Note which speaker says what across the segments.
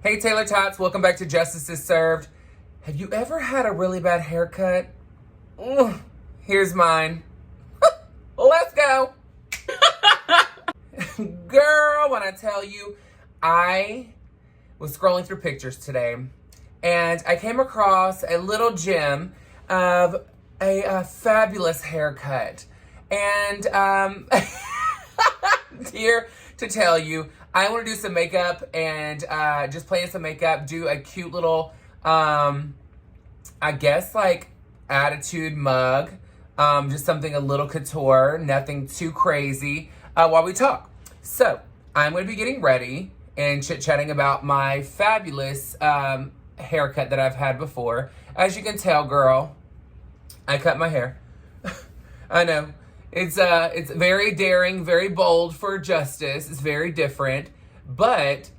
Speaker 1: Hey Taylor-tots, welcome back to Justice is Served. Have you ever had a really bad haircut? Here's mine. Let's go. Girl, when I tell you, I was scrolling through pictures today and I came across a little gem of a fabulous haircut. And here to tell you, I want to do some makeup and just play in some makeup, do a cute little, I guess like attitude mug, just something a little couture, nothing too crazy while we talk. So I'm going to be getting ready and chit-chatting about my fabulous haircut that I've had before. As you can tell, girl, I cut my hair. I know. It's very daring, very bold for Justice. It's very different. But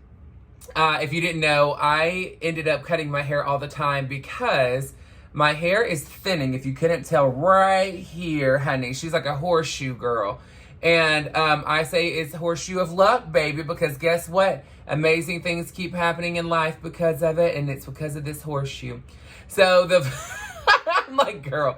Speaker 1: if you didn't know, I ended up cutting my hair all the time because my hair is thinning. If you couldn't tell, right here, honey. She's like a horseshoe girl. And I say it's horseshoe of luck, baby, because guess what? Amazing things keep happening in life because of it, and it's because of this horseshoe. So I'm like, girl.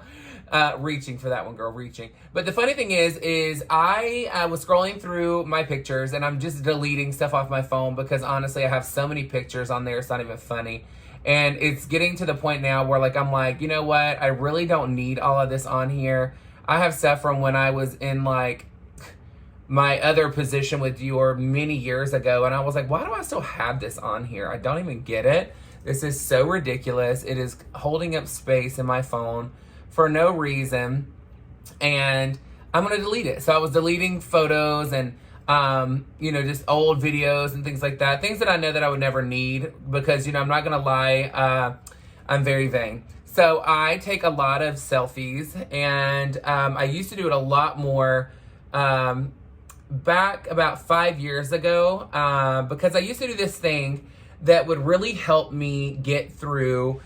Speaker 1: Reaching for that one, girl, reaching. But the funny thing is I was scrolling through my pictures and I'm just deleting stuff off my phone because honestly, I have so many pictures on there, it's not even funny. And it's getting to the point now where like, I'm like, you know what? I really don't need all of this on here. I have stuff from when I was in like my other position with Dior many years ago. And I was like, why do I still have this on here? I don't even get it. This is so ridiculous. It is holding up space in my phone for no reason, and I'm gonna delete it. So I was deleting photos and, you know, just old videos and things like that. Things that I know that I would never need because, you know, I'm not gonna lie, I'm very vain. So I take a lot of selfies and I used to do it a lot more back about 5 years ago because I used to do this thing that would really help me get through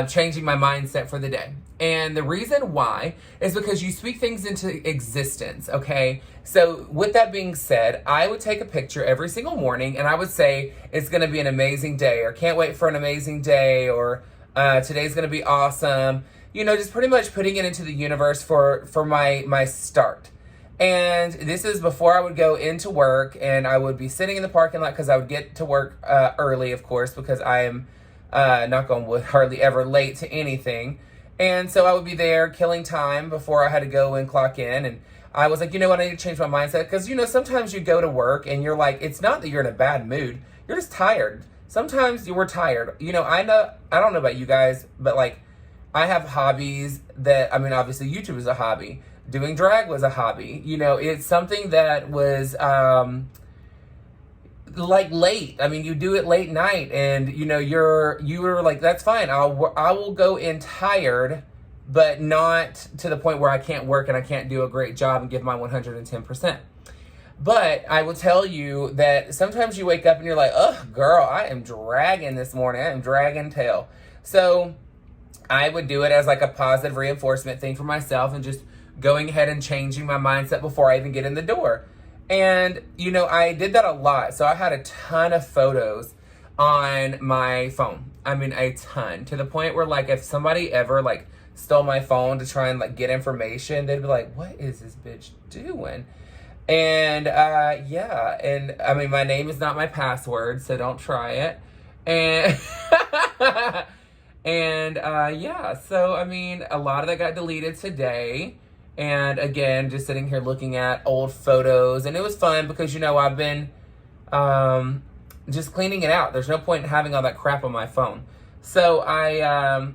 Speaker 1: changing my mindset for the day. And the reason why is because you speak things into existence, okay? So with that being said, I would take a picture every single morning and I would say, it's gonna be an amazing day, or can't wait for an amazing day, or today's gonna be awesome. You know, just pretty much putting it into the universe for my start. And this is before I would go into work and I would be sitting in the parking lot because I would get to work early, of course, because I am knock on wood, hardly ever late to anything. And so I would be there killing time before I had to go and clock in. And I was like, you know what, I need to change my mindset. Because, you know, sometimes you go to work and you're like, it's not that you're in a bad mood. You're just tired. Sometimes you were tired. You know, I don't know about you guys, but like I have hobbies that, I mean, obviously YouTube is a hobby. Doing drag was a hobby. You know, it's something that was, like late. I mean, you do it late night and you know, you were like, that's fine. I will go in tired, but not to the point where I can't work and I can't do a great job and give my 110%. But I will tell you that sometimes you wake up and you're like, ugh, girl, I am dragging this morning. I am dragging tail. So I would do it as like a positive reinforcement thing for myself and just going ahead and changing my mindset before I even get in the door. And, you know, I did that a lot. So I had a ton of photos on my phone. I mean, a ton. To the point where, like, if somebody ever, like, stole my phone to try and, like, get information, they'd be like, what is this bitch doing? And, yeah. And, I mean, my name is not my password, so don't try it. And, and, yeah. So, I mean, a lot of that got deleted today. And again, just sitting here looking at old photos. And it was fun because, you know, I've been just cleaning it out. There's no point in having all that crap on my phone. So I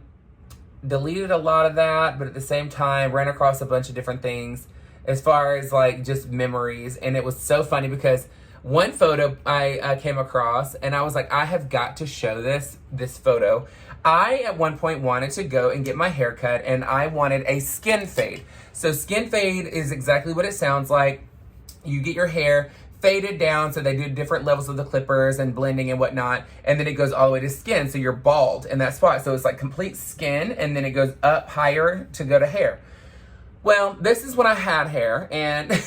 Speaker 1: deleted a lot of that, but at the same time, ran across a bunch of different things as far as like just memories. And it was so funny because one photo I came across and I was like, I have got to show this photo. I, at one point, wanted to go and get my hair cut, and I wanted a skin fade. So skin fade is exactly what it sounds like. You get your hair faded down, so they do different levels of the clippers and blending and whatnot, and then it goes all the way to skin, so you're bald in that spot. So it's like complete skin, and then it goes up higher to go to hair. Well, this is when I had hair, and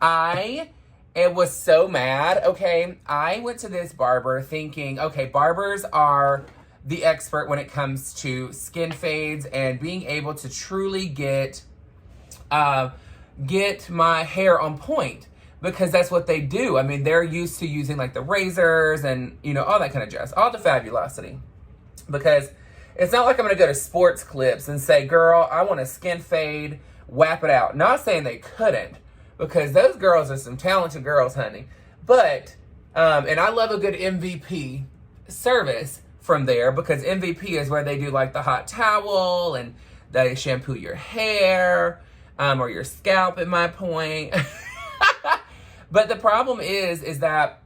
Speaker 1: I and was so mad, okay? I went to this barber thinking, okay, barbers are the expert when it comes to skin fades and being able to truly get my hair on point, because that's what they do. I mean, they're used to using like the razors and, you know, all that kind of jazz, all the fabulosity. Because it's not like I'm gonna go to Sports Clips and say, girl, I want a skin fade, whap it out. Not saying they couldn't, because those girls are some talented girls, honey. But, and I love a good MVP service from there, because MVP is where they do like the hot towel and they shampoo your hair, or your scalp at my point. But the problem is that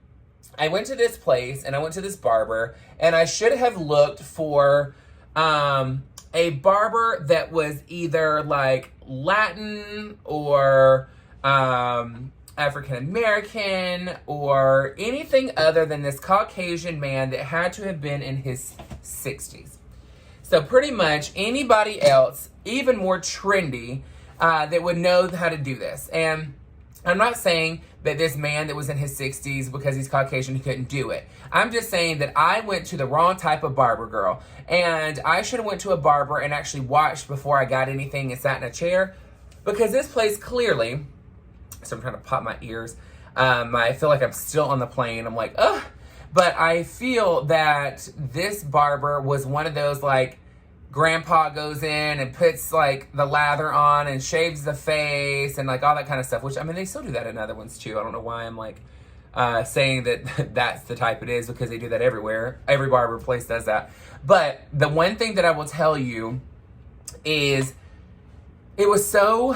Speaker 1: I went to this place and I went to this barber, and I should have looked for a barber that was either like Latin or African American or anything other than this Caucasian man that had to have been in his 60s. So pretty much anybody else, even more trendy, that would know how to do this. And I'm not saying that this man that was in his 60s, because he's Caucasian, he couldn't do it. I'm just saying that I went to the wrong type of barber, girl. And I should have went to a barber and actually watched before I got anything and sat in a chair. Because this place clearly, so I'm trying to pop my ears. I feel like I'm still on the plane. I'm like, ugh. But I feel that this barber was one of those, like, grandpa goes in and puts like the lather on and shaves the face and like all that kind of stuff, which I mean, they still do that in other ones too. I don't know why I'm like saying that that's the type it is, because they do that everywhere. Every barber place does that. But the one thing that I will tell you is it was so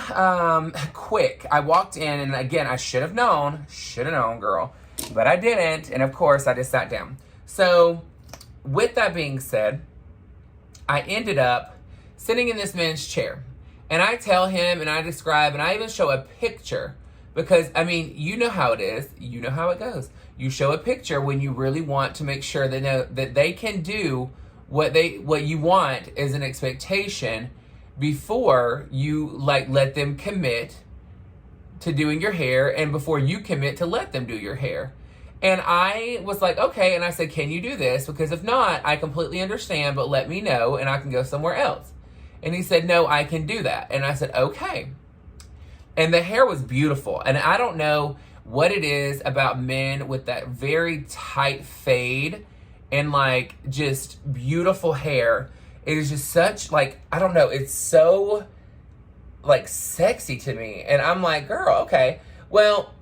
Speaker 1: quick. I walked in, and again, I should have known, girl, but I didn't. And of course I just sat down. So with that being said, I ended up sitting in this man's chair, and I tell him and I describe and I even show a picture, because I mean, you know how it is, you know how it goes. You show a picture when you really want to make sure they know that they can do what you want as an expectation before you like let them commit to doing your hair, and before you commit to let them do your hair. And I was like, okay. And I said, can you do this? Because if not, I completely understand, but let me know and I can go somewhere else. And he said, no, I can do that. And I said, okay. And the hair was beautiful. And I don't know what it is about men with that very tight fade and like just beautiful hair. It is just such like, I don't know. It's so like sexy to me. And I'm like, girl, okay. Well,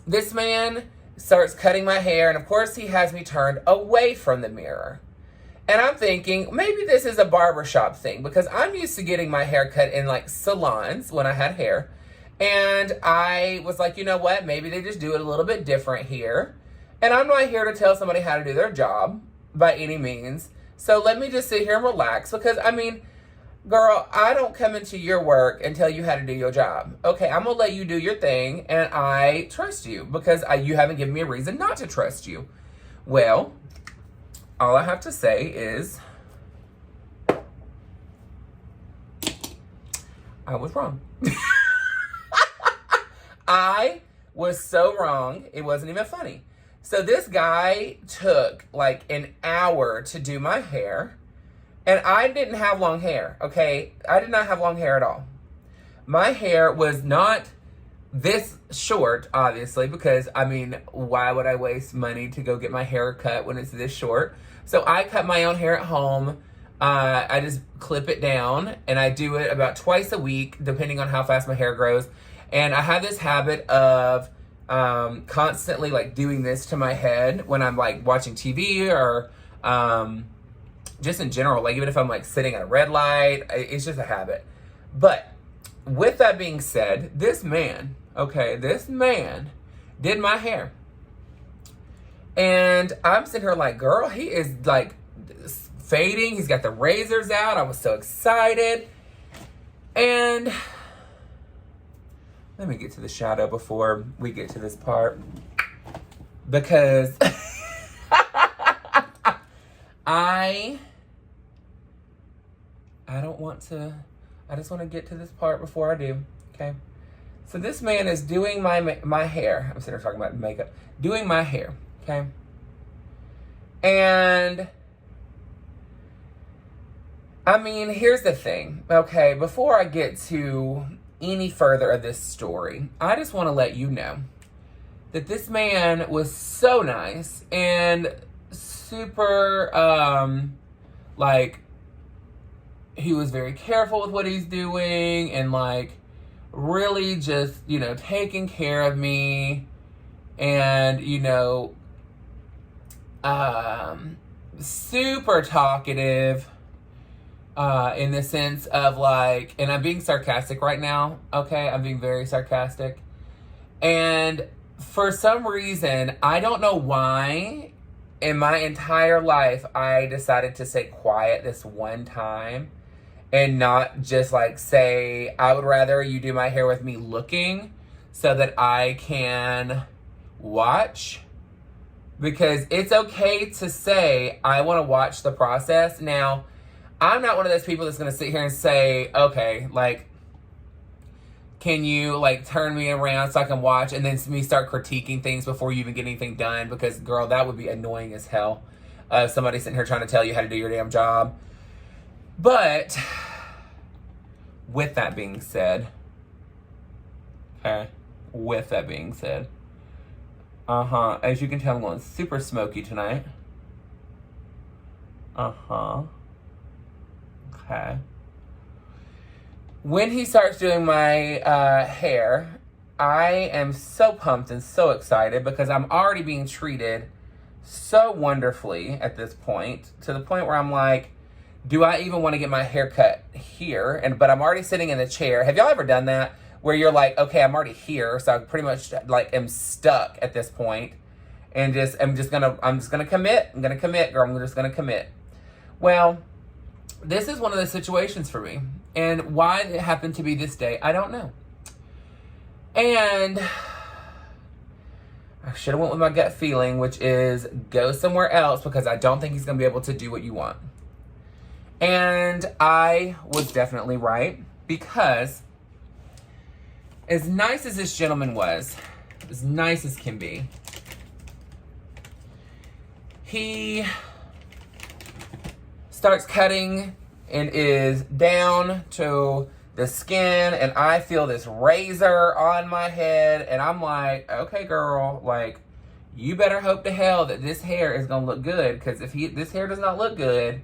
Speaker 1: this man starts cutting my hair, and of course he has me turned away from the mirror. And I'm thinking, maybe this is a barbershop thing, because I'm used to getting my hair cut in like salons when I had hair. And I was like, you know what? Maybe they just do it a little bit different here. And I'm not here to tell somebody how to do their job by any means. So let me just sit here and relax, because I mean, girl, I don't come into your work and tell you how to do your job. Okay, I'm going to let you do your thing, and I trust you, because you haven't given me a reason not to trust you. Well, all I have to say is I was wrong. I was so wrong, it wasn't even funny. So this guy took like an hour to do my hair. And I didn't have long hair, okay? I did not have long hair at all. My hair was not this short, obviously, because, I mean, why would I waste money to go get my hair cut when it's this short? So I cut my own hair at home. I just clip it down, and I do it about twice a week, depending on how fast my hair grows. And I have this habit of constantly, like, doing this to my head when I'm, like, watching TV or just in general, like even if I'm like sitting at a red light, it's just a habit. But with that being said, this man did my hair. And I'm sitting here like, girl, he is like fading. He's got the razors out. I was so excited. And let me get to the shadow before we get to this part, because I don't want to, I just want to get to this part before I do, okay? So this man is doing my hair. I'm sitting here talking about makeup. Doing my hair, okay? And, I mean, here's the thing, okay? Before I get to any further of this story, I just want to let you know that this man was so nice and super, like, he was very careful with what he's doing and, like, really just, you know, taking care of me and, you know, super talkative, in the sense of, like, and I'm being sarcastic right now, okay? I'm being very sarcastic. And for some reason, I don't know why, in my entire life, I decided to stay quiet this one time and not just, like, say, I would rather you do my hair with me looking so that I can watch. Because it's okay to say, I want to watch the process. Now, I'm not one of those people that's going to sit here and say, okay, like, can you, like, turn me around so I can watch, and then me start critiquing things before you even get anything done? Because, girl, that would be annoying as hell. Somebody sitting here trying to tell you how to do your damn job. But, with that being said, as you can tell, I'm going super smoky tonight. Okay. When he starts doing my hair, I am so pumped and so excited because I'm already being treated so wonderfully at this point, to the point where I'm like, do I even want to get my hair cut here? But I'm already sitting in the chair. Have y'all ever done that? Where you're like, okay, I'm already here, so I pretty much, like, am stuck at this point, and I'm just gonna commit. I'm gonna commit, girl. I'm just gonna commit. Well, this is one of those situations for me, and why it happened to be this day, I don't know. And I should have went with my gut feeling, which is go somewhere else because I don't think he's gonna be able to do what you want. And I was definitely right, because as nice as this gentleman was, as nice as can be, he starts cutting and is down to the skin, and I feel this razor on my head, and I'm like, okay, girl, like, you better hope to hell that this hair is gonna look good, because if this hair does not look good,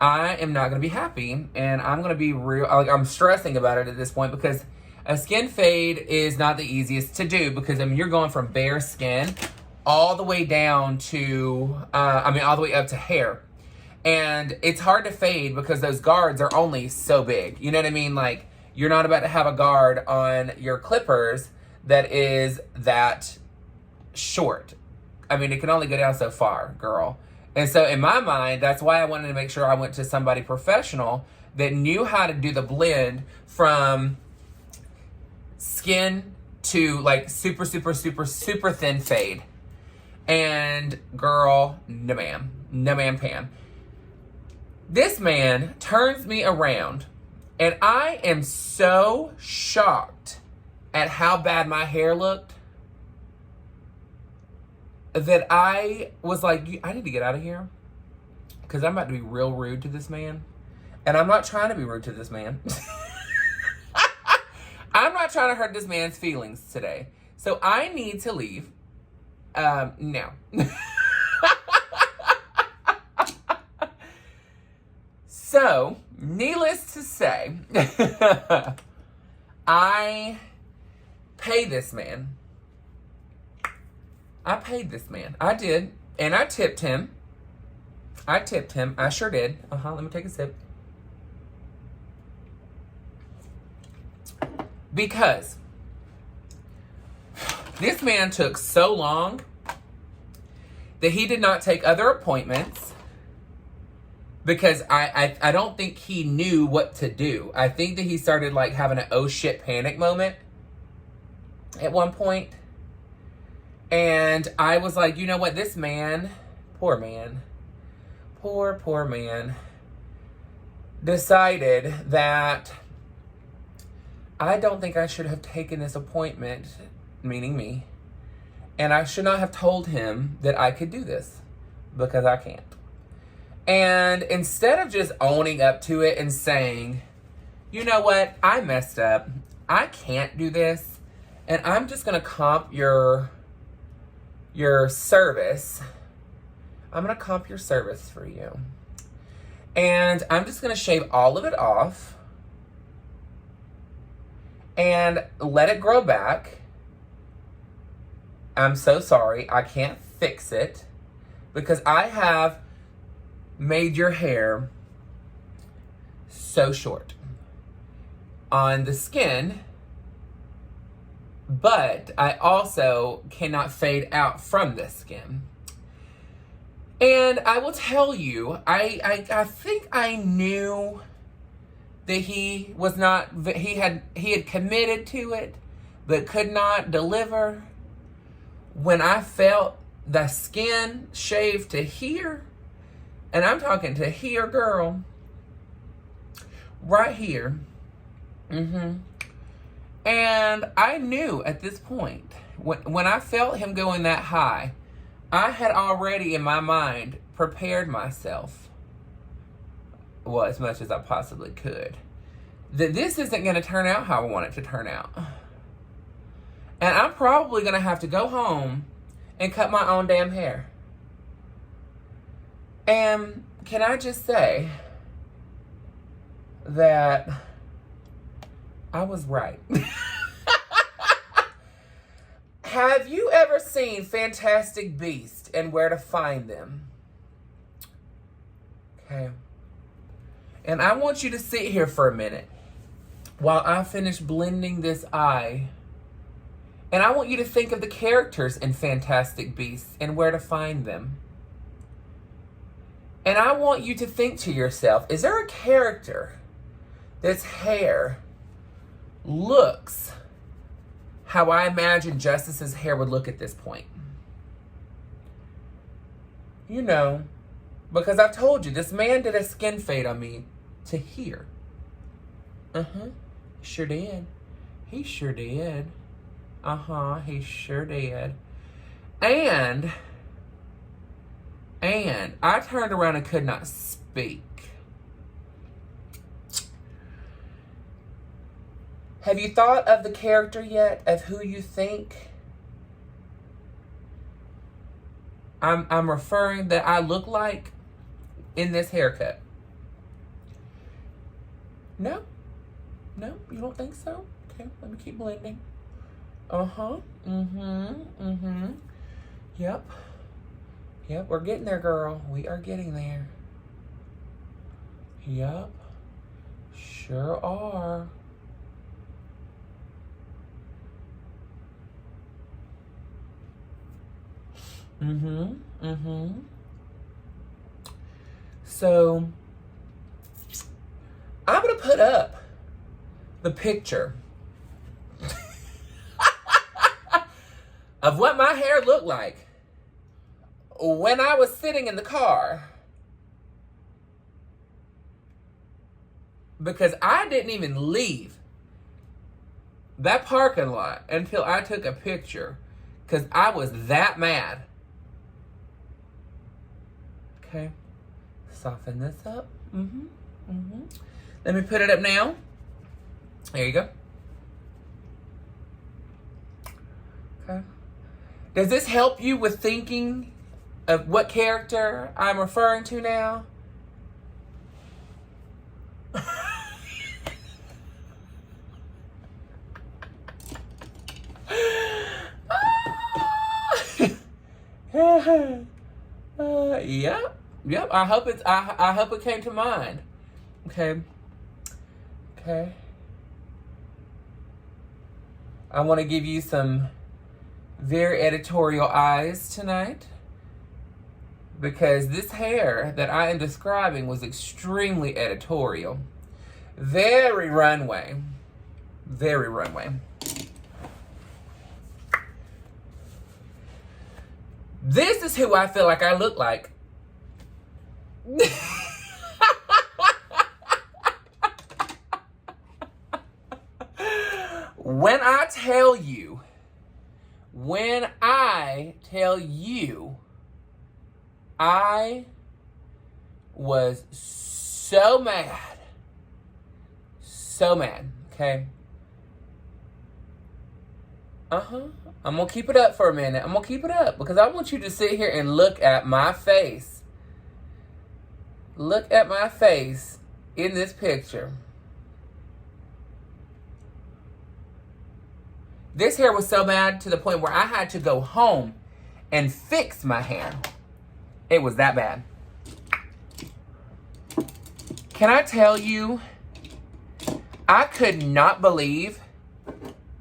Speaker 1: I am not gonna be happy, and I'm gonna be real, like, I'm stressing about it at this point, because a skin fade is not the easiest to do, because, I mean, you're going from bare skin all the way down to, all the way up to hair. And it's hard to fade because those guards are only so big. You know what I mean? Like, you're not about to have a guard on your clippers that is that short. I mean, it can only go down so far, girl. And so in my mind, that's why I wanted to make sure I went to somebody professional that knew how to do the blend from skin to, like, super, super, super, super thin fade. And girl, no ma'am. No ma'am, Pam. This man turns me around, and I am so shocked at how bad my hair looked that I was like, I need to get out of here, because I'm about to be real rude to this man. And I'm not trying to be rude to this man. I'm not trying to hurt this man's feelings today. So I need to leave now. So, needless to say, I paid this man. I did. And I tipped him. I sure did. Let me take a sip. Because this man took so long that he did not take other appointments. Because I don't think he knew what to do. I think that he started, like, having an oh shit panic moment at one point. And I was like, you know what, this man, poor man, decided that I don't think I should have taken this appointment, meaning me, and I should not have told him that I could do this, because I can't. And instead of just owning up to it and saying, you know what, I messed up, I can't do this, and I'm just gonna comp your service. I'm gonna comp your service for you. And I'm just gonna shave all of it off and let it grow back. I'm so sorry, I can't fix it because I have made your hair so short on the skin, but I also cannot fade out from the skin. And I will tell you, I think I knew that he was not, he had committed to it, but could not deliver when I felt the skin shaved to here. And I'm talking to here, girl. Right here. And I knew at this point, when I felt him going that high, I had already in my mind prepared myself, well, as much as I possibly could, that this isn't going to turn out how I want it to turn out. And I'm probably going to have to go home and cut my own damn hair. And can I just say that I was right. Have you ever seen Fantastic Beasts and Where to Find Them? Okay. And I want you to sit here for a minute while I finish blending this eye. And I want you to think of the characters in Fantastic Beasts and Where to Find Them. And I want you to think to yourself, is there a character that's hair looks how I imagine Justice's hair would look at this point? You know, because I've told you, this man did a skin fade on me to here. Sure did. He sure did. He sure did. And I turned around and could not speak. Have you thought of the character yet, of who you think I'm referring that I look like in this haircut? No? No? You don't think so? Okay, let me keep blending. Yep, we're getting there, girl. We are getting there. Yep. Sure are. So, I'm going to put up the picture of what my hair looked like when I was sitting in the car. Because I didn't even leave that parking lot until I took a picture. Because I was that mad. Okay. Soften this up. Let me put it up now. There you go. Okay. Does this help you with thinking of what character I'm referring to now? Yep. I hope it came to mind. Okay. I want to give you some very editorial eyes tonight, because this hair that I am describing was extremely editorial. Very runway. Very runway. This is who I feel like I look like. When I tell you, I was so mad. So mad, okay? I'm gonna keep it up for a minute. I'm gonna keep it up because I want you to sit here and look at my face. Look at my face in this picture. This hair was so bad to the point where I had to go home and fix my hair. It was that bad. Can I tell you, I could not believe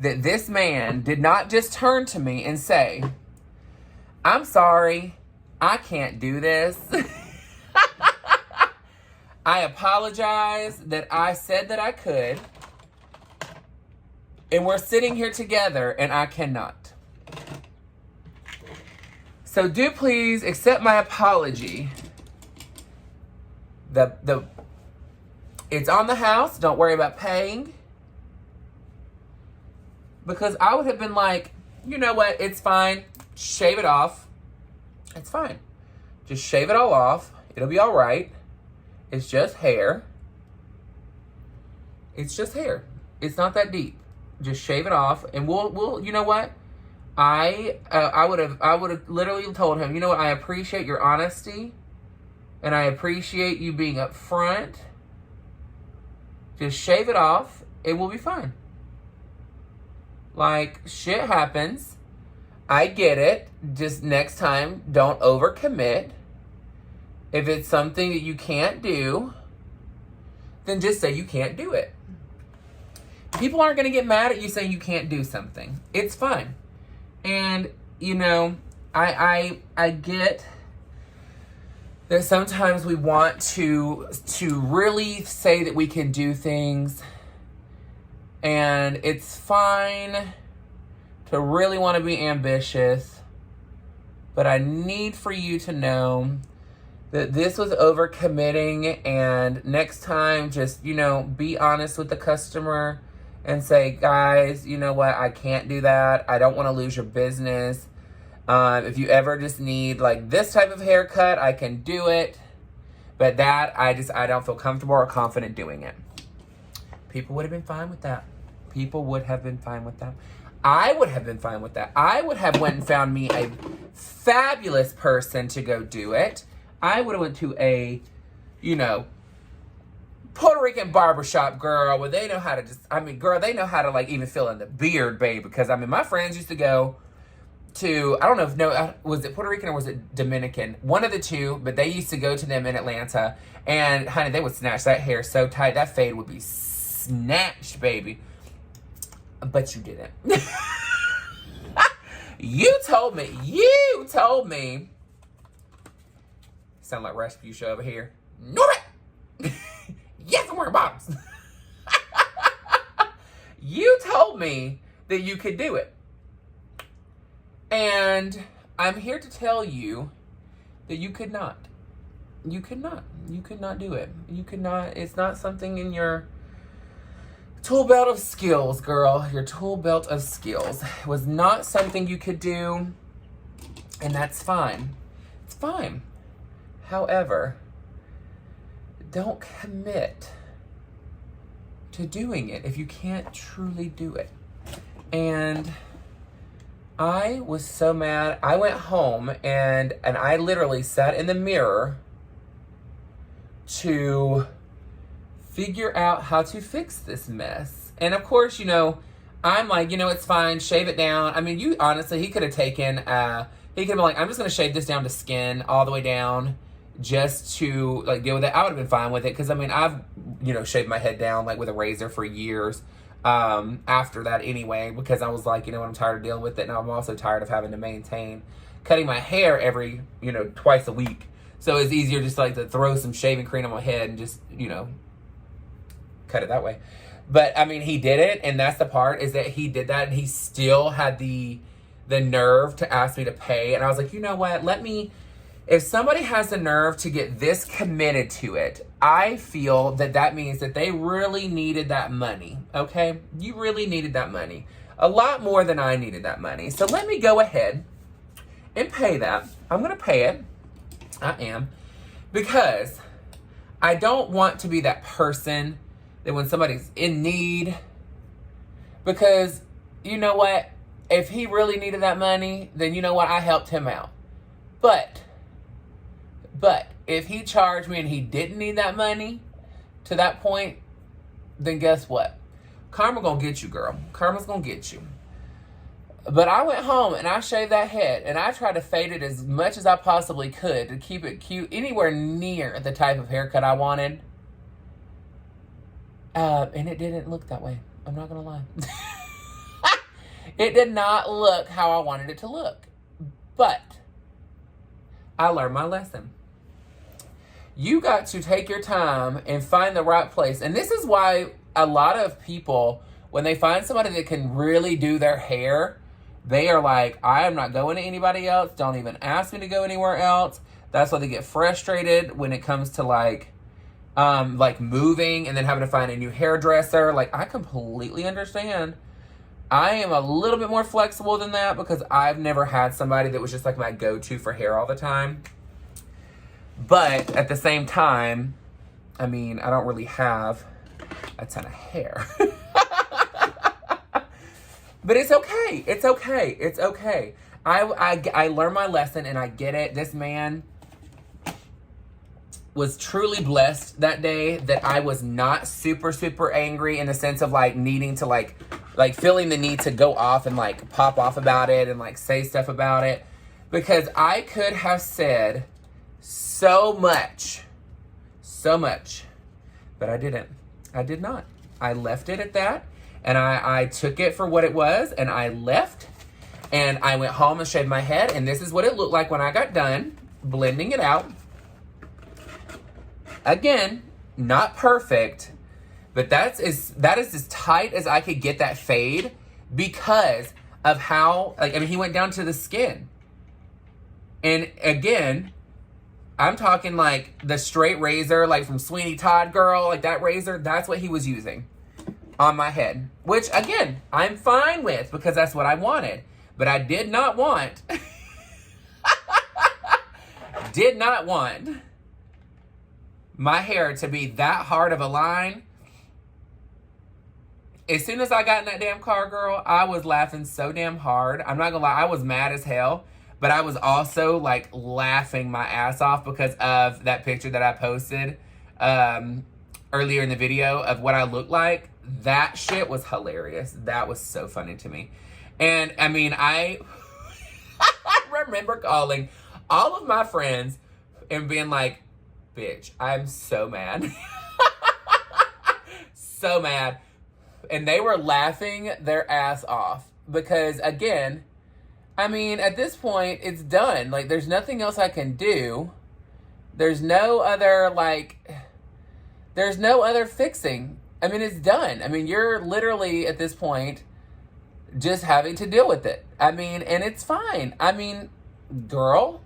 Speaker 1: that this man did not just turn to me and say, I'm sorry, I can't do this. I apologize that I said that I could. And we're sitting here together and I cannot. So do please accept my apology. It's on the house. Don't worry about paying. Because I would have been like, you know what? It's fine. Shave it off. It's fine. Just shave it all off. It'll be all right. It's just hair. It's just hair. It's not that deep. Just shave it off, and we'll. You know what? I would have literally told him, you know what? I appreciate your honesty, and I appreciate you being upfront. Just shave it off, and we'll be fine. Like, shit happens. I get it. Just next time, don't overcommit. If it's something that you can't do, then just say you can't do it. People aren't going to get mad at you saying you can't do something. It's fine. And, you know, I get that sometimes we want to really say that we can do things. And it's fine to really want to be ambitious. But I need for you to know that this was overcommitting. And next time, just, you know, be honest with the customer. And say, guys, you know what? I can't do that. I don't want to lose your business. If you ever just need like this type of haircut, I can do it. But that, I don't feel comfortable or confident doing it. People would have been fine with that. People would have been fine with that. I would have been fine with that. I would have went and found me a fabulous person to go do it. I would have went to a, you know, Puerto Rican barbershop, girl, where they know how to they know how to like even fill in the beard, babe. Because my friends used to go to, I don't know if, was it Puerto Rican or was it Dominican? One of the two, but they used to go to them in Atlanta. And honey, they would snatch that hair so tight, that fade would be snatched, baby. But you didn't. You told me. Sound like Rasputia over here. No, yes, I'm wearing bottoms. You told me that you could do it. And I'm here to tell you that you could not. You could not. You could not do it. You could not. It's not something in your tool belt of skills, girl. Your tool belt of skills was not something you could do. And that's fine. It's fine. However, don't commit to doing it if you can't truly do it. And I was so mad. I went home and I literally sat in the mirror to figure out how to fix this mess. And of course, you know, I'm like, you know, it's fine, shave it down. I mean, he could have taken, he could have been like, I'm just going to shave this down to skin all the way down just to like deal with it. I would have been fine with it. Cause I mean, I've, you know, shaved my head down like with a razor for years after that anyway, because I was like, you know, I'm tired of dealing with it. And I'm also tired of having to maintain cutting my hair every, you know, twice a week. So it's easier just like to throw some shaving cream on my head and just, you know, cut it that way. But I mean, he did it. And that's the part, is that he did that and he still had the nerve to ask me to pay. And I was like, you know what, let me, If somebody has the nerve to get this committed to it, I feel that that means that they really needed that money, okay? You really needed that money. A lot more than I needed that money. So let me go ahead and pay that. I'm going to pay it. I am. Because I don't want to be that person that when somebody's in need, because you know what? If he really needed that money, then you know what? I helped him out. But if he charged me and he didn't need that money to that point, then guess what? Karma gonna get you, girl. Karma's gonna get you. But I went home and I shaved that head and I tried to fade it as much as I possibly could to keep it cute, anywhere near the type of haircut I wanted. And it didn't look that way. I'm not gonna lie. It did not look how I wanted it to look. But I learned my lesson. You got to take your time and find the right place. And this is why a lot of people, when they find somebody that can really do their hair, they are like, I am not going to anybody else. Don't even ask me to go anywhere else. That's why they get frustrated when it comes to like moving and then having to find a new hairdresser. Like, I completely understand. I am a little bit more flexible than that because I've never had somebody that was just like my go-to for hair all the time. But at the same time, I mean, I don't really have a ton of hair. But it's okay. It's okay. It's okay. I learned my lesson and I get it. This man was truly blessed that day that I was not super, super angry in the sense of like needing to like feeling the need to go off and like pop off about it and like say stuff about it. Because I could have said so much, but I didn't. I did not. I left it at that. And I took it for what it was, and I left, and I went home and shaved my head, and this is what it looked like when I got done blending it out. Again, not perfect, but that is as tight as I could get that fade because of how, like, I mean, he went down to the skin. And again, I'm talking like the straight razor, like from Sweeney Todd girl, like that razor, that's what he was using on my head, which again, I'm fine with because that's what I wanted. But I did not want, my hair to be that hard of a line. As soon as I got in that damn car, girl, I was laughing so damn hard. I'm not gonna lie, I was mad as hell. But I was also like laughing my ass off because of that picture that I posted earlier in the video of what I looked like. That shit was hilarious. That was so funny to me. And I mean, I remember calling all of my friends and being like, bitch, I'm so mad. So mad. And they were laughing their ass off because, again, I mean, at this point, it's done. Like, there's nothing else I can do. There's no other, there's no other fixing. I mean, it's done. I mean, you're literally, at this point, just having to deal with it. I mean, and it's fine. I mean, girl,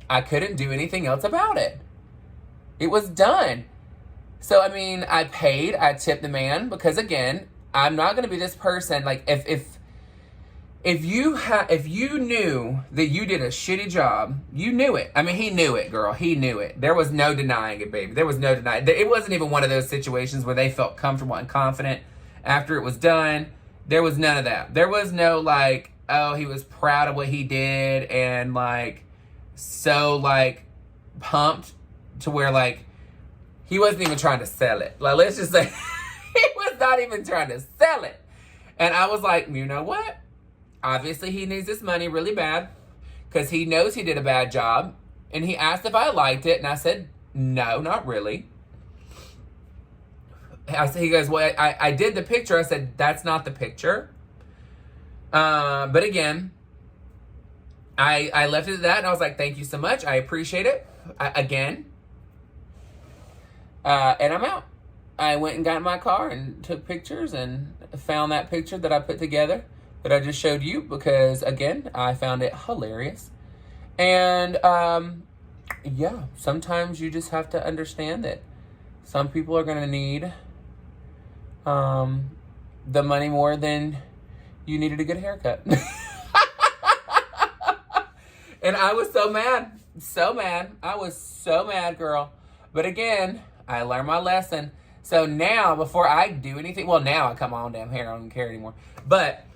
Speaker 1: I couldn't do anything else about it. It was done. So, I mean, I tipped the man because, again, I'm not going to be this person. Like, if you knew that you did a shitty job, you knew it. I mean, he knew it, girl. He knew it. There was no denying it, baby. There was no denying it. It wasn't even one of those situations where they felt comfortable and confident after it was done. There was none of that. There was no, like, oh, he was proud of what he did and, like, so, like, pumped to where, like, he wasn't even trying to sell it. Like, let's just say he was not even trying to sell it. And I was like, you know what? Obviously, he needs this money really bad because he knows he did a bad job. And he asked if I liked it. And I said, no, not really. He goes, well, I did the picture. I said, that's not the picture. But again, I left it at that. And I was like, thank you so much. I appreciate it. And I'm out. I went and got in my car and took pictures and found that picture that I put together that I just showed you because, again, I found it hilarious. And yeah, sometimes you just have to understand that some people are going to need the money more than you needed a good haircut. And I was so mad. So mad. I was so mad, girl. But again, I learned my lesson. So now, before I do anything, well, now I come on damn hair. I don't care anymore. But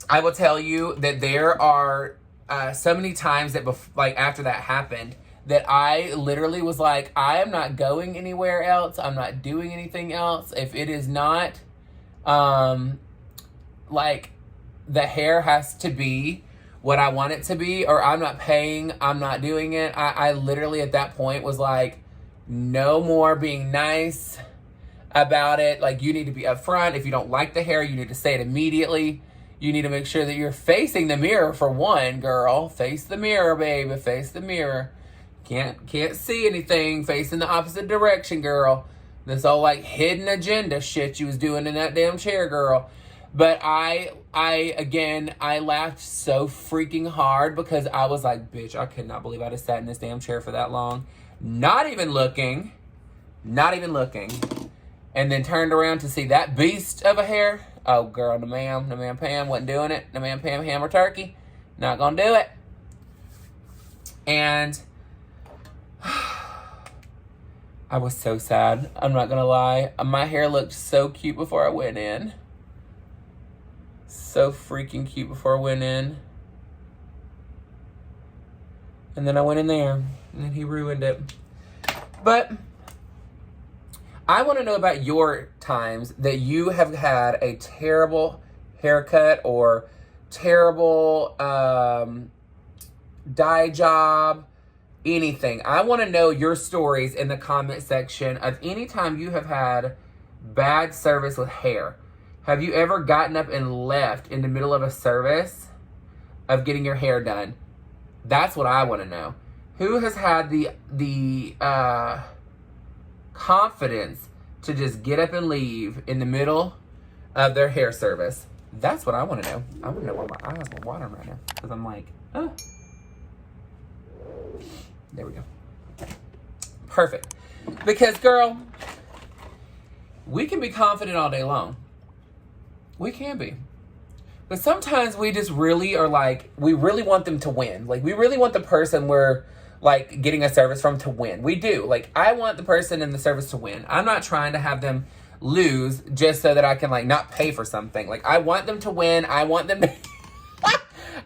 Speaker 1: I will tell you that there are so many times that, like, after that happened, that I literally was like, I am not going anywhere else. I'm not doing anything else. If it is not, like, the hair has to be what I want it to be, or I'm not paying, I'm not doing it. I literally at that point was like, no more being nice about it. Like, you need to be upfront. If you don't like the hair, you need to say it immediately. You need to make sure that you're facing the mirror for one, girl. Face the mirror, baby. Face the mirror. Can't see anything. Facing the opposite direction, girl. This all like hidden agenda shit you was doing in that damn chair, girl. But I laughed so freaking hard because I was like, bitch, I could not believe I just sat in this damn chair for that long. Not even looking. And then turned around to see that beast of a hair. Oh, girl, the ma'am Pam wasn't doing it. The ma'am Pam hammer turkey. Not gonna do it. And I was so sad. I'm not gonna lie. My hair looked so cute before I went in. So freaking cute before I went in. And then I went in there. And then he ruined it. But I want to know about your times that you have had a terrible haircut or terrible dye job, anything. I want to know your stories in the comment section of any time you have had bad service with hair. Have you ever gotten up and left in the middle of a service of getting your hair done? That's what I want to know. Who has had the confidence to just get up and leave in the middle of their hair service? That's what I want to know. I want to know why my eyes are watering right now. Because I'm like, oh. There we go. Perfect. Because, girl, we can be confident all day long. We can be. But sometimes we just really are like, we really want them to win. Like, we really want the person we're, like, getting a service from to win. We do. Like, I want the person in the service to win. I'm not trying to have them lose just so that I can, like, not pay for something. Like, I want them to win. I want them to...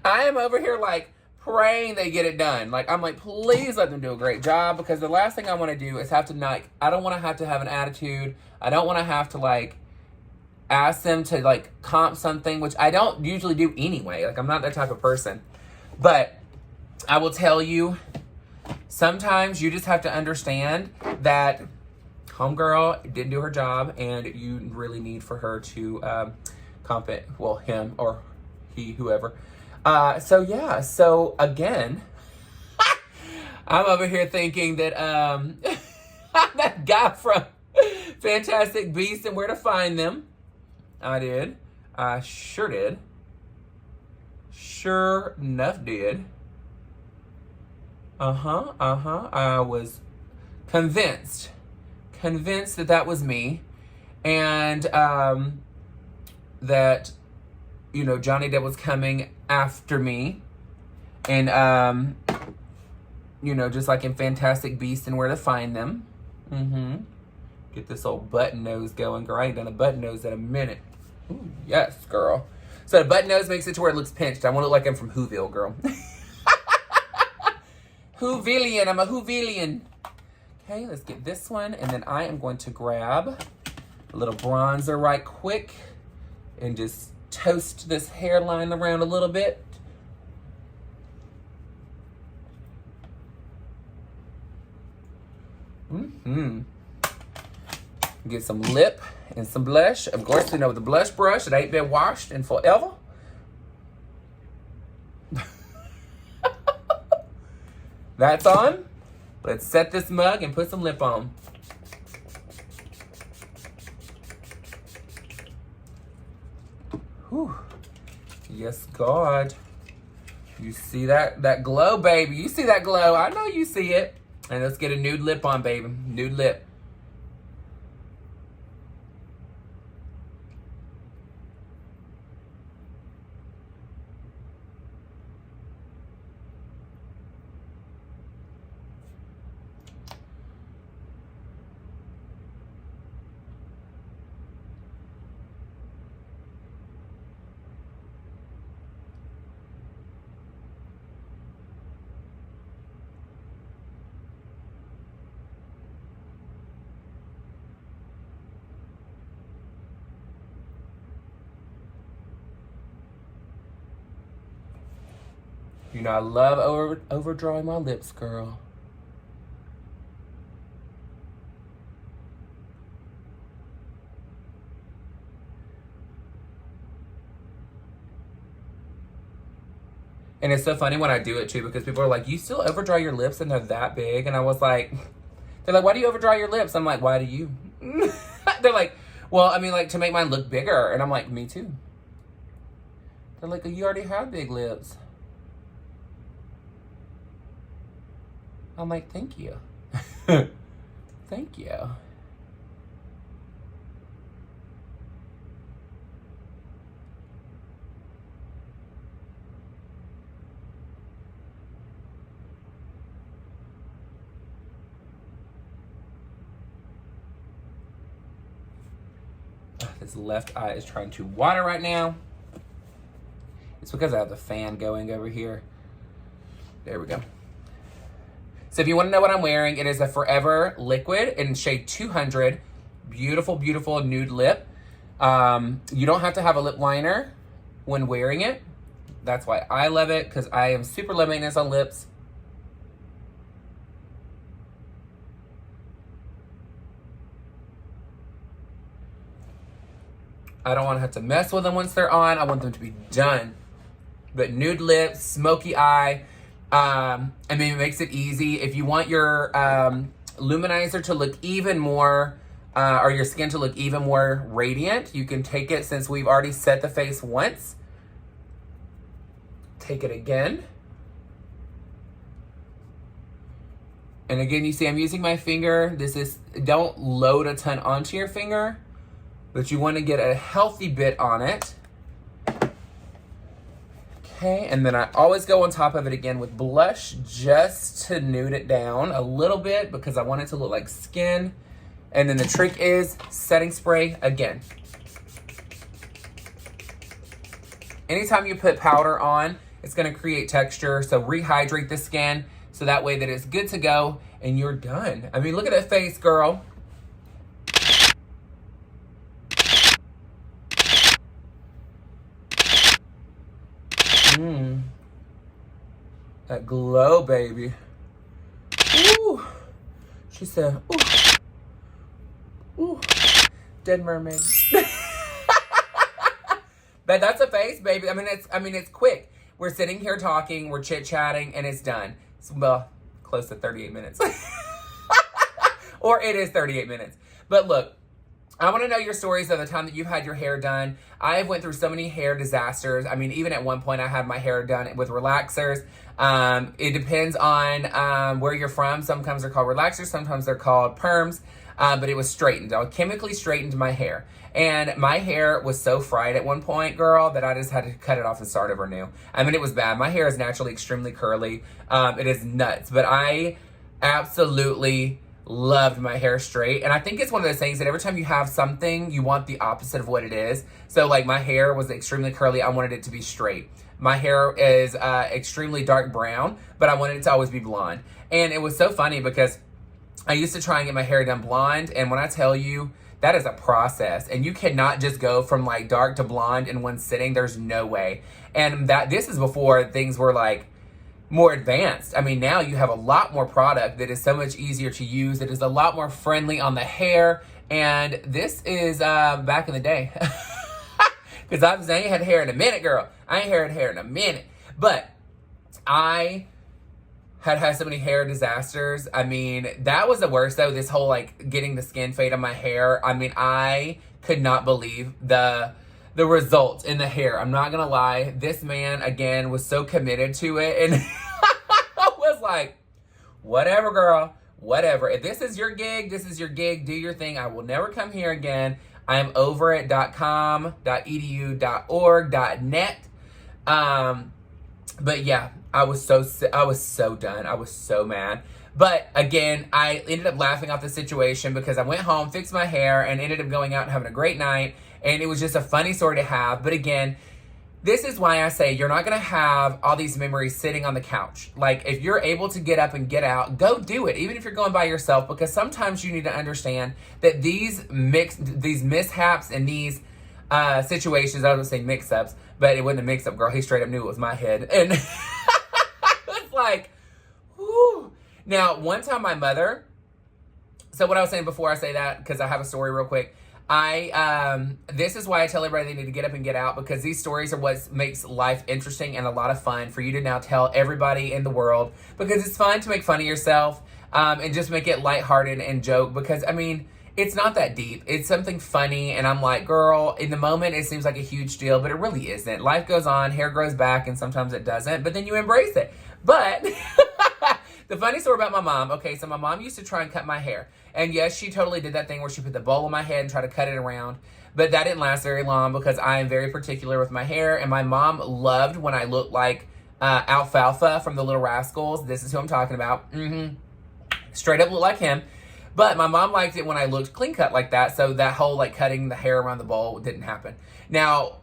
Speaker 1: I am over here, like, praying they get it done. Like, I'm like, please let them do a great job, because the last thing I want to do is have to not... I don't want to have an attitude. I don't want to have to, like, ask them to, like, comp something, which I don't usually do anyway. Like, I'm not that type of person. But I will tell you, sometimes you just have to understand that homegirl didn't do her job, and you really need for her to comp it. Well, him or he, whoever. So, yeah. So, again, I'm over here thinking that that guy from Fantastic Beasts and Where to Find Them. I did. I sure did. Sure enough did. I was convinced that that was me. And that, you know, Johnny Depp was coming after me. And, you know, just like in Fantastic Beasts and Where to Find Them. Get this old button nose going, girl. I ain't done a button nose in a minute. Ooh, yes, girl. So the button nose makes it to where it looks pinched. I want to look like I'm from Whoville, girl. Whovillian. I'm a Whovillian. Okay, let's get this one. And then I am going to grab a little bronzer right quick and just toast this hairline around a little bit. Get some lip and some blush. Of course, you know, the blush brush, it ain't been washed in forever. That's on. Let's set this mug and put some lip on. Whew. Yes, God. You see that glow, baby. You see that glow. I know you see it. And let's get a nude lip on, baby. Nude lip. You know I love overdrawing my lips, girl. And it's so funny when I do it too, because people are like, you still overdraw your lips and they're that big? And I was like, they're like, why do you overdraw your lips? I'm like, why do you? They're like, well, I mean, like, to make mine look bigger. And I'm like, me too. They're like, you already have big lips. I'm like, thank you. Thank you. This left eye is trying to water right now. It's because I have the fan going over here. There we go. So if you want to know what I'm wearing, it is a Forever Liquid in shade 200. Beautiful, beautiful nude lip. You don't have to have a lip liner when wearing it. That's why I love it, because I am super low maintenance on lips. I don't want to have to mess with them once they're on. I want them to be done. But nude lips, smoky eye. I mean, it makes it easy. If you want your luminizer to look even more, or your skin to look even more radiant, you can take it, since we've already set the face once. Take it again. And again, you see I'm using my finger. Don't load a ton onto your finger, but you want to get a healthy bit on it. Okay, and then I always go on top of it again with blush, just to nude it down a little bit, because I want it to look like skin. And then the trick is setting spray again. Anytime you put powder on, it's gonna create texture, so rehydrate the skin, so that way that it's good to go, and you're done. I mean, look at that face, girl. That glow, baby. Ooh. She said, ooh. Ooh. Dead mermaid. But that's a face, baby. I mean, it's quick. We're sitting here talking, we're chit-chatting, and it's done. It's, well, close to 38 minutes. Or it is 38 minutes. But look, I want to know your stories of the time that you've had your hair done. I went through so many hair disasters. I mean, even at one point I had my hair done with relaxers. It depends on where you're from. Sometimes they're called relaxers, sometimes they're called perms, but it was straightened. I chemically straightened my hair. And my hair was so fried at one point, girl, that I just had to cut it off and start over new. I mean, it was bad. My hair is naturally extremely curly. It is nuts, but I absolutely loved my hair straight. And I think it's one of those things that every time you have something, you want the opposite of what it is. So like my hair was extremely curly. I wanted it to be straight. My hair is extremely dark brown, but I wanted it to always be blonde. And it was so funny because I used to try and get my hair done blonde. And when I tell you, that is a process. And you cannot just go from like dark to blonde in one sitting. There's no way. And this is before things were like more advanced. I mean, now you have a lot more product that is so much easier to use. It is a lot more friendly on the hair. And this is back in the day. Because I ain't had hair in a minute, girl. I ain't had hair in a minute. But I had so many hair disasters. I mean, that was the worst though. This whole like getting the skin fade on my hair. I mean, I could not believe the the results in the hair. I'm not gonna lie. This man, again, was so committed to it. And I was like, whatever, girl. Whatever. If this is your gig, this is your gig. Do your thing. I will never come here again. I am over at .com, .edu, .org, .net. But yeah, I was so done. I was so mad. But again, I ended up laughing off the situation because I went home, fixed my hair, and ended up going out and having a great night. And it was just a funny story to have. But again, this is why I say you're not going to have all these memories sitting on the couch. Like, if you're able to get up and get out, go do it, even if you're going by yourself, because sometimes you need to understand that these mishaps and these situations, I was going to say mix-ups, but it wasn't a mix-up, girl. He straight up knew it was my head. And it's like, whoo. Now, one time my mother, so what I was saying before I say that, because I have a story real quick, this is why I tell everybody they need to get up and get out, because these stories are what makes life interesting and a lot of fun for you to now tell everybody in the world, because it's fun to make fun of yourself, and just make it lighthearted and joke, because, I mean, it's not that deep. It's something funny, and I'm like, girl, in the moment, it seems like a huge deal, but it really isn't. Life goes on, hair grows back, and sometimes it doesn't, but then you embrace it. But the funny story about my mom, okay, so my mom used to try and cut my hair. And yes, she totally did that thing where she put the bowl on my head and tried to cut it around. But that didn't last very long because I am very particular with my hair. And my mom loved when I looked like Alfalfa from the Little Rascals. This is who I'm talking about. Straight up look like him. But my mom liked it when I looked clean cut like that. So that whole like cutting the hair around the bowl didn't happen. Now,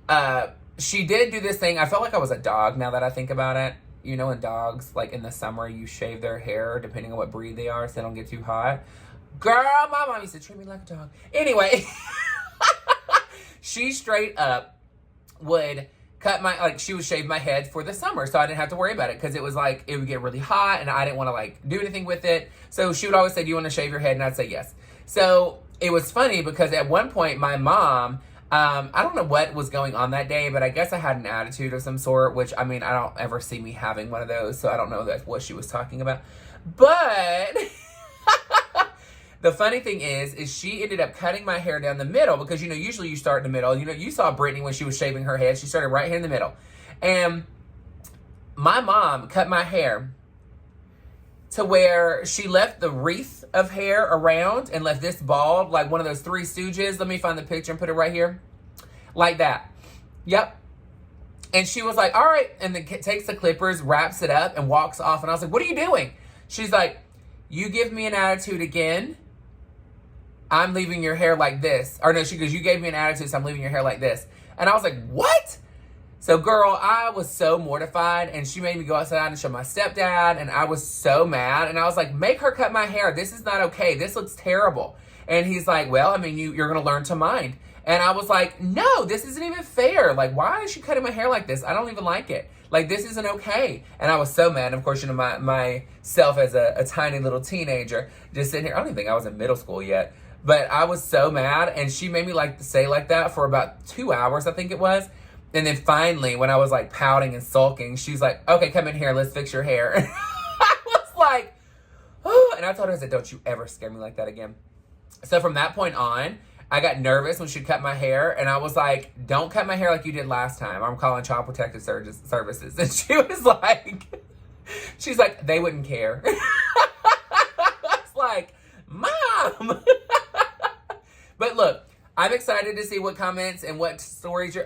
Speaker 1: she did do this thing. I felt like I was a dog now that I think about it. You know, in dogs, like in the summer, you shave their hair depending on what breed they are so they don't get too hot. Girl, my mom used to treat me like a dog. Anyway, she straight up would cut my, like, she would shave my head for the summer so I didn't have to worry about it because it was like, it would get really hot and I didn't want to like do anything with it. So she would always say, do you want to shave your head? And I'd say yes. So it was funny because at one point my mom, I don't know what was going on that day, but I guess I had an attitude of some sort, which, I mean, I don't ever see me having one of those, so I don't know that's what she was talking about. But the funny thing is she ended up cutting my hair down the middle because, you know, usually you start in the middle. You know, you saw Brittany when she was shaving her head. She started right here in the middle. And my mom cut my hair to where she left the wreath of hair around and left this bald, like one of those Three Stooges. Let me find the picture and put it right here. Like that. Yep. And she was like, all right. And then takes the clippers, wraps it up, and walks off. And I was like, what are you doing? She's like, you give me an attitude again, I'm leaving your hair like this. Or no, she goes, you gave me an attitude, so I'm leaving your hair like this. And I was like, what? So, girl, I was so mortified, and she made me go outside and show my stepdad, and I was so mad. And I was like, make her cut my hair. This is not okay. This looks terrible. And he's like, well, I mean, you're going to learn to mind. And I was like, no, this isn't even fair. Like, why is she cutting my hair like this? I don't even like it. Like, this isn't okay. And I was so mad. And of course, you know, myself as a tiny little teenager, just sitting here. I don't even think I was in middle school yet. But I was so mad. And she made me like say like that for about 2 hours, I think it was. And then finally, when I was like pouting and sulking, she's like, okay, come in here. Let's fix your hair. And I was like, oh. And I told her, I said, don't you ever scare me like that again. So from that point on, I got nervous when she'd cut my hair. And I was like, don't cut my hair like you did last time. I'm calling Child Protective Services. And she was like, she's like, they wouldn't care. I was like, Mom. But look, I'm excited to see what comments and what stories you're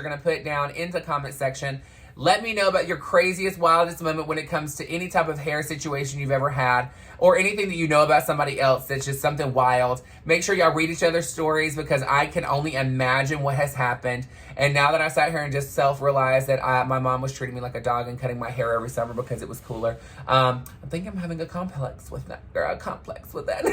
Speaker 1: gonna put down in the comment section. Let me know about your craziest, wildest moment when it comes to any type of hair situation you've ever had, or anything that you know about somebody else that's just something wild. Make sure y'all read each other's stories because I can only imagine what has happened. And now that I sat here and just self-realized that my mom was treating me like a dog and cutting my hair every summer because it was cooler, I think I'm having a complex with that, girl. A complex with that.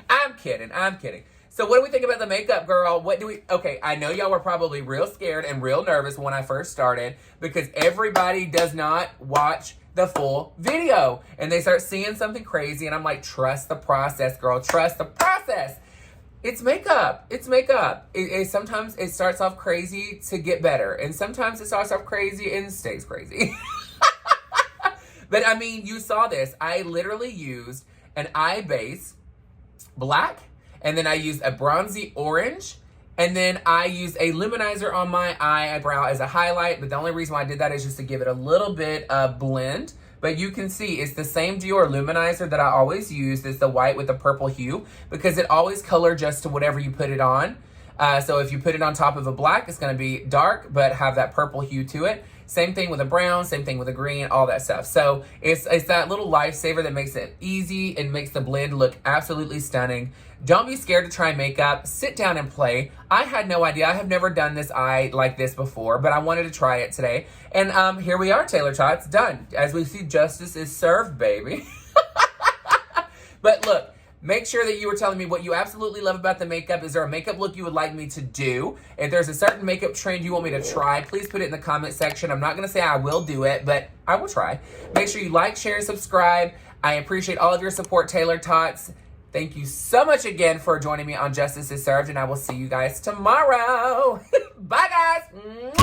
Speaker 1: I'm kidding. So what do we think about the makeup, girl? Okay, I know y'all were probably real scared and real nervous when I first started because everybody does not watch the full video and they start seeing something crazy and I'm like, trust the process, girl. Trust the process. It's makeup. Sometimes it starts off crazy to get better and sometimes it starts off crazy and stays crazy. But I mean, you saw this. I literally used an eye base, black, And then I used a bronzy orange. And then I used a luminizer on my eyebrow as a highlight. But the only reason why I did that is just to give it a little bit of blend. But you can see it's the same Dior luminizer that I always use. It's the white with the purple hue because it always color just to whatever you put it on. So if you put it on top of a black, it's going to be dark but have that purple hue to it. Same thing with a brown, same thing with a green, all that stuff. So it's that little lifesaver that makes it easy and makes the blend look absolutely stunning. Don't be scared to try makeup. Sit down and play. I had no idea. I have never done this eye like this before, but I wanted to try it today. And here we are, Taylor-tots, done. As we see, justice is served, baby. But look, make sure that you were telling me what you absolutely love about the makeup. Is there a makeup look you would like me to do? If there's a certain makeup trend you want me to try, please put it in the comment section. I'm not going to say I will do it, but I will try. Make sure you like, share, and subscribe. I appreciate all of your support, Taylor-tots. Thank you so much again for joining me on Justice is Served, and I will see you guys tomorrow. Bye, guys.